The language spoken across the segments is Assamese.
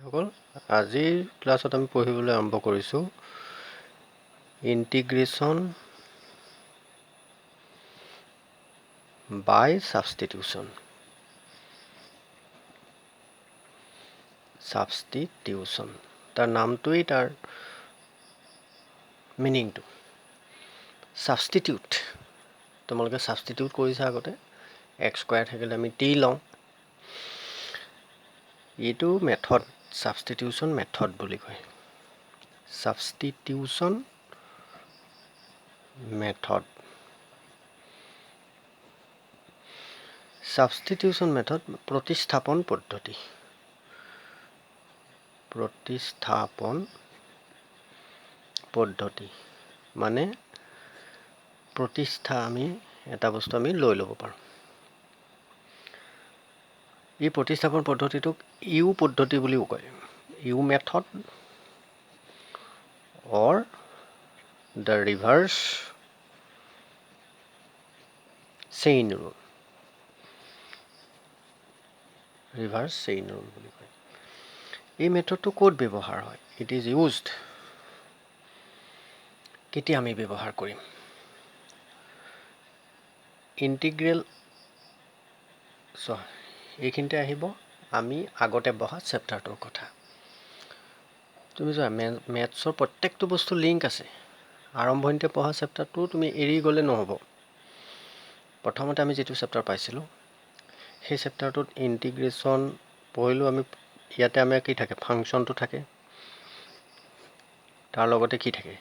সকল আজিৰ ক্লাছত আমি পঢ়িবলৈ আৰম্ভ কৰিছোঁ ইন্টিগ্ৰেশ্যন বাই সাবষ্টিটিউশ্যন তাৰ নামটোৱেই তাৰ মিনিংটো সাবষ্টিটিউট তোমালোকে সাবষ্টিটিউট কৰিছা আগতে x স্কয়াৰ থাকিলে আমি t লওঁ এইটো মেথড সাবষ্টিটিউশ্যন মেথড বুলি কয় সাবষ্টিটিউশ্যন মেথড সাবষ্টিটিউশ্যন মেথড প্ৰতিস্থাপন পদ্ধতি মানে প্ৰতিষ্ঠা আমি এটা বস্তু আমি লৈ ল'ব পাৰোঁ এই প্ৰতিস্থাপন পদ্ধতিটোক ইউ পদ্ধতি বুলিও কয় U method or the reverse chain rule বুলি কয় এই মেথডটো ক'ত ব্যৱহাৰ হয় ইট ইজ ইউজড কেতিয়া আমি ব্যৱহাৰ কৰিম ইন্টিগ্ৰেল এইখিনিতে আহিব আমি আগতে পঢ়া চেপ্টাৰটোৰ কথা তুমি যোৱা মেথছৰ প্ৰত্যেকটো বস্তু লিংক আছে আৰম্ভণিতে পঢ়া চেপ্টাৰটো তুমি এৰি গ'লে নহ'ব প্ৰথমতে আমি যেটো চেপ্টাৰ পাইছিলোঁ সেই চেপ্টাৰটোত ইন্টিগ্ৰেশ্যন পঢ়িলোঁ আমি ইয়াতে আমাৰ কি থাকে ফাংচনটো থাকে তাৰ লগতে কি থাকে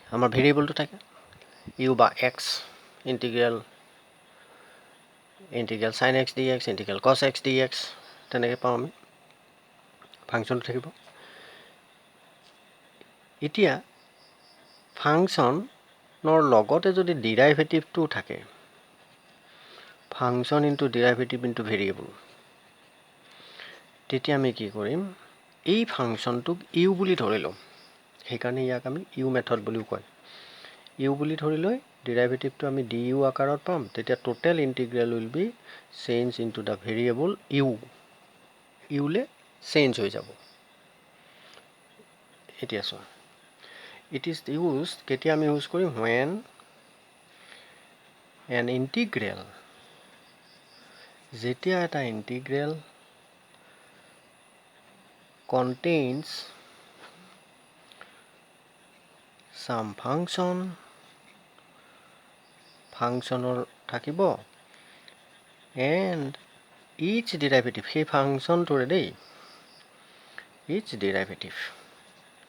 আমাৰ ভেৰিয়েবলটো থাকে ইউ বা x integral sin x dx integral cos x dx তেনেকৈ পাওঁ আমি ফাংচনটো থাকিব এতিয়া ফাংচনৰ লগতে যদি ডেৰিভেটিভটো থাকে function into derivative into variable তেতিয়া আমি কি কৰিম এই ফাংচনটোক ইউ বুলি ধৰি লম সেইকাৰণে ইয়াক আমি ইউ মেথড বুলিও কয় ইউ বুলি ধৰি লৈ ডেৰিভেটিভটো আমি du আকাৰত পাম তেতিয়া total integral will be change into the variable ইউলে চেঞ্জ হৈ যাব এতিয়া চোৱা it is used কেতিয়া আমি ইউজ কৰিম when an integral যেতিয়া এটা ইন্টিগ্ৰেল contains some functional থাকিব and each derivative সেই ফাংচনটোৰে দেই each derivative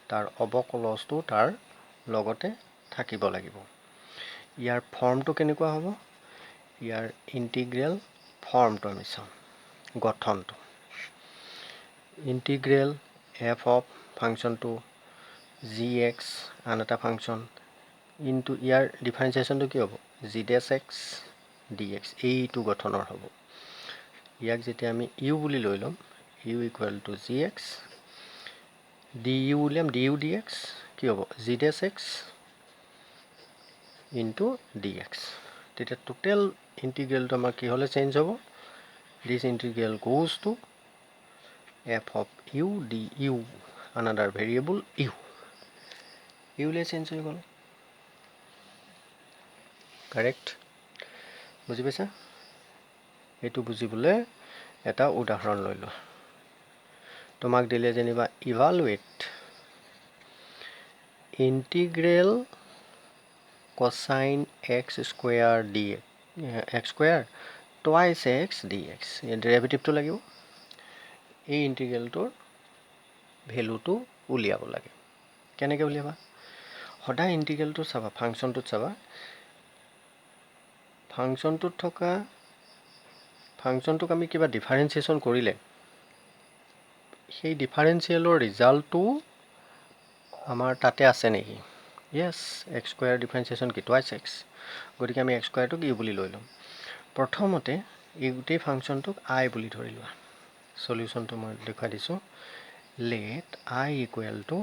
তাৰ অবকলজটো তাৰ লগতে থাকিব লাগিব ইয়াৰ ফৰ্মটো কেনেকুৱা হ'ব ইয়াৰ ইন্টিগ্ৰেল ফৰ্মটো আমি চাম গঠনটো ইন্টিগ্ৰেল f of ফাংচনটো gx আন এটা ফাংচন ইনটু ইয়াৰ ডিফাৰেন্সিয়েশ্যনটো কি হ'ব g dash x dx এইটো গঠনৰ হ'ব ইয়াক যেতিয়া আমি u বুলি লৈ ল'ম u equal to gx du উলিয়াম du dx কি হ'ব g dash x into dx তেতিয়া টোটেল ইন্টিগ্ৰেলটো আমাৰ কি হ'লে চেঞ্জ হ'ব this integral goes to f of u du another variable u le change হৈ গ'ল কাৰেক্ট বুজি পাইছা এইটো বুজিবলৈ এটা উদাহৰণ লৈ লোৱা তোমাক দিলে যেনিবা evaluate integral cosine x square dx x square twice x dx এই ডেৰিভেটিভটো লাগিব এই ইন্টিগ্ৰেলটোৰ ভ্যালুটো উলিয়াব লাগে কেনেকৈ উলিয়াবা সদায় ইন্টিগ্ৰেলটো চাবা ফাংচনটোত চাবা ফাংচনটোত থকা ফাংচনটোক আমি কিবা ডিফাৰেন্সিয়েশ্যন কৰিলে সেই ডিফাৰেন্সিয়েলৰ ৰিজাল্টটো আমাৰ তাতে আছে নেকি yes x square ডিফাৰেন্সিয়েশ্যন কি twice x গতিকে আমি x স্কয়াৰটোক u বুলি লৈ ল'ম প্ৰথমতে এই গোটেই ফাংচনটোক i বুলি ধৰি লোৱা সলিউশনটো মই দেখাই দিছো let i equal to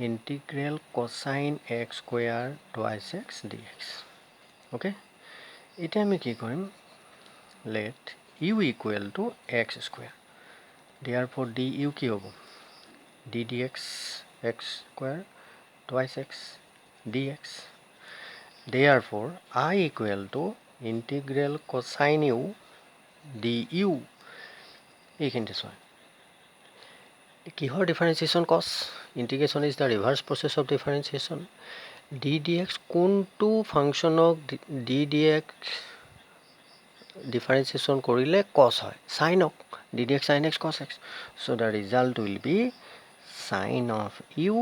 integral cosine x square twice x dx okay এতিয়া আমি কি কৰিম let u equal to x square therefore du কি হ'ব d dx x square twice x dx therefore I equal to integral cosine u du এইখিনিতে চোৱা কিহৰ differentiation cause integration is the reverse process of differentiation d dx কোনটো ফাংচনক d dx differentiation কৰিলে cos হয় sin of d dx sin x cos x so the result will be sin of u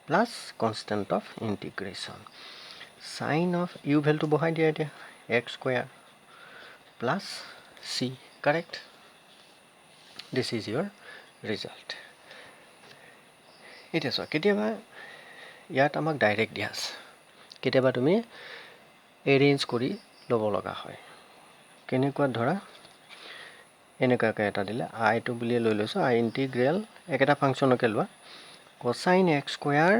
plus constant of integration sin of u value বহাই দিয়া এতিয়া x square plus c correct this is your result এটা সো কেতিয়াবা ইয়াত আমাক ডাইৰেক্ট দিয়া আছে কেতিয়াবা তুমি এৰেঞ্জ কৰি ল'ব লগা হয় কেনেকুৱা ধৰা এনেকুৱাকৈ এটা দিলে i টো বুলি লৈ লৈছো i ইন্টিগ্ৰেল একটা ফাংচনকে লোৱা cosine x স্কয়াৰ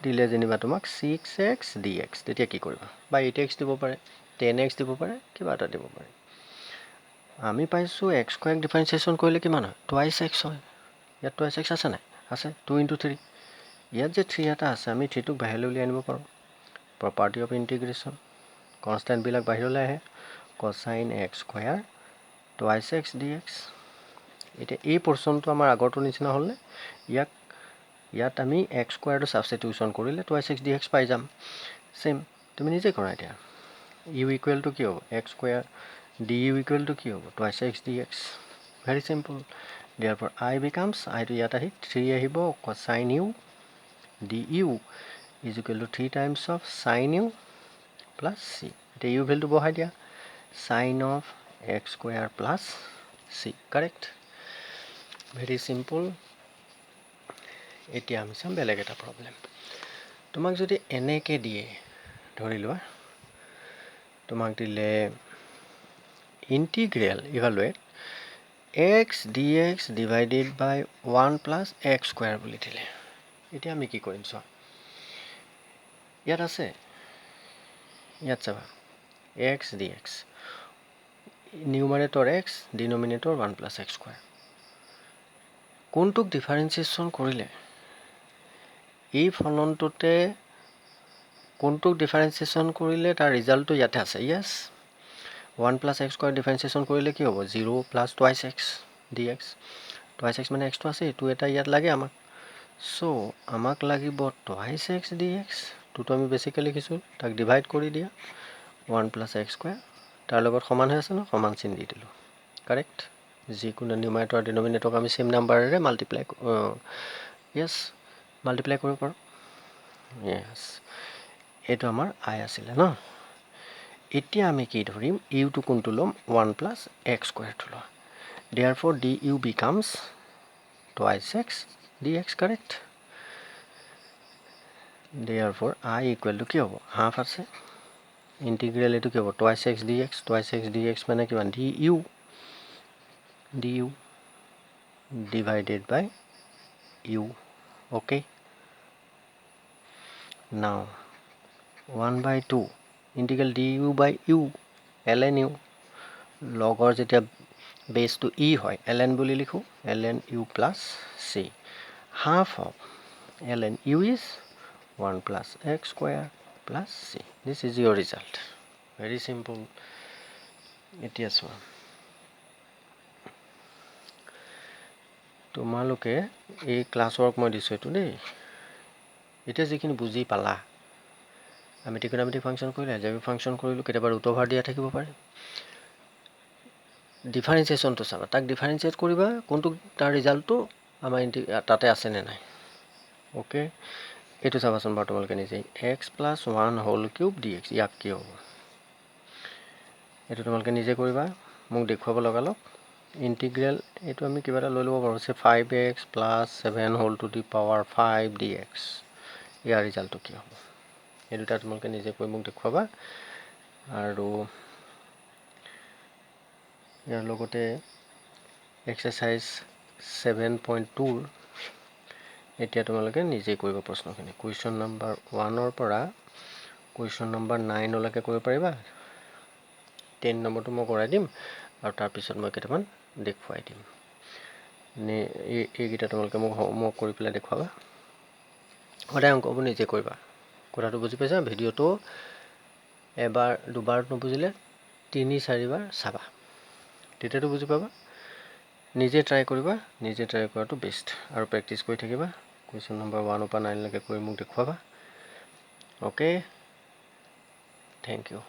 দিলে যেনিবা তোমাক 6x dx তেতিয়া কি কৰিবা বা 8x দিব পাৰে 10x দিব পাৰে কিবা এটা দিব পাৰে আমি পাইছো x স্কয়াৰ ডিফাৰেন্সিয়েশ্যন কৰিলে কিমান হয় twice x হয় ইয়াত twice x আছে নাই আছে 2 * 3 ইয়াত যে 3 এটা আছে আমি 3 টোক বাহিৰলৈ উলিয়াই আনিব পাৰো property of integration constant বিলাক বাহিৰলৈ আহে cosine x square twice x dx এটা এই পোৰশনটো আমাৰ আগৰটো নিচিনা হল নে ইয়াত আমি x square টো সাবস্টিটিউশন কৰিলে twice x dx পাই যাম সেম তুমি নিজে কৰা এতিয়া u equal to কি হ'ব x square du equal to কি হ'ব twice x dx very simple therefore I becomes I to ইয়াত আহি 3 আহিব cosine u du is equal to 3 times of sin u plus c এটা u value বহাই দিয়া sin of x square plus c correct very simple এতিয়া আমি চাম বেলেগ এটা প্ৰবলেম তোমাক যদি এনেকে দিয়ে ধৰি লোৱা তোমাক দিলে integral evaluate x dx divided by 1 plus x square বুলি দিলে এতিয়া আমি কি কৰিম চোৱা ইয়াত আছে ইয়াত চাবা x dx numerator x denominator 1 plus x square কোনটোক ডিফাৰেন্সিয়েশ্যন কৰিলে এই ফলনটোতে কোনটোক ডিফাৰেন্সিয়েশ্যন কৰিলে তাৰ ৰিজাল্টটো ইয়াতে আছে yes 1 plus x square ডিফাৰেন্সিয়েশ্যন কৰিলে কি হ'ব 0 plus twice x dx twice x মানে x টো আছে এটো এটা ইয়াত লাগে আমাক সো আমাক লাগিব twice x dx টো আমি বেসিক্যালি লিখিছো তাক ডিভাইড কৰি দিয়া 1 plus x square তাৰ লগত সমান হৈ আছে ন সমান চিন দি দিলো কাৰেক্ট যিকোনো নিউমাৰেটৰ ডিনোমিনেটৰক আমি সেম নাম্বাৰেৰে মাল্টিপ্লাই মাল্টিপ্লাই কৰিব পাৰো yes এটো আমাৰ i আছিল ন এতিয়া আমি কি ধৰিম u টো কোনটো লম 1 plus x square টো লম therefore du becomes twice x dx correct therefore I equal to কি হ'ব হাফ আছে integral এটো কি হ'ব twice x dx মানে কিমান du divided by u okay now 1 by 2 integral du by u ln u লগৰ যেতিয়া বেস টু e হয় ln বুলি লিখো ln u plus c half of ln u is 1 plus x square plus c this is your result very simple এতিয়া চোৱা তোমালোকে এই ক্লাস ওয়াৰ্ক মই দিছো এটো দেই এতিয়া যিখিনি বুজি পালা আমি ত্ৰিকোণমিতিক ফাংশন কৰিলে এলজেব্ৰিক ফাংশন কৰিলো কেতিয়াবা ৰুট ওভাৰ দিয়া থাকিব পাৰে ডিফাৰেন্সিয়েশ্যন তো চাবা তাক ডিফাৰেন্সিয়েট কৰিবা কোনটো তাৰ ৰিজাল্টটো আমাৰ তাতে আছে নে নাই ওকে এটো চাবাচোন বৰ্তমানকে নিজে x plus 1 whole cube dx ইয়াক কি হ'ব এটো তোমালকে নিজে কৰিবা মোক দেখুৱাব লগালক ইন্টিগ্ৰেল এটো আমি কিবা এটা লৈ লব পাৰো সে 5x plus 7 whole to the power 5 dx ইয়াৰ ৰিজাল্টটো কি হ'ব এই দুটা তোমালকে নিজে কৈ মোক দেখুৱাবা আৰু ইয়াৰ লগতে এক্সাৰসাইজ 7.2 এতিয়া তোমালোকে নিজে কৰিব প্ৰশ্নখিনি কোৱেশ্চন নম্বৰ 1 ৰ পৰা কোৱেশ্চন নম্বৰ 9 লৈকে কৰিব পাৰিবা 10 নম্বৰটো মই কৰাই দিম আৰু তাৰ পিছত মই কেইটামান দেখুৱাই দিম এইকেইটা তোমালোকে মোক হোমৱৰ্ক কৰি পেলাই দেখুৱাবা। সদায় অংকবোৰ নিজে কৰিবা। কথাটো বুজি পাইছা? ভিডিঅ'টো এবাৰ দুবাৰ নুবুজিলে 3-4 বাৰ চাবা, তেতিয়াতো বুজি পাবা। নিজে ট্ৰাই কৰিবা, নিজে ট্ৰাই কৰাটো বেষ্ট, আৰু প্ৰেক্টিছ কৰি থাকিবা। কুৱেশ্যন নম্বৰ 1 পৰা 9 লৈকে কৰি মোক দেখুৱাবা। Okay, thank U.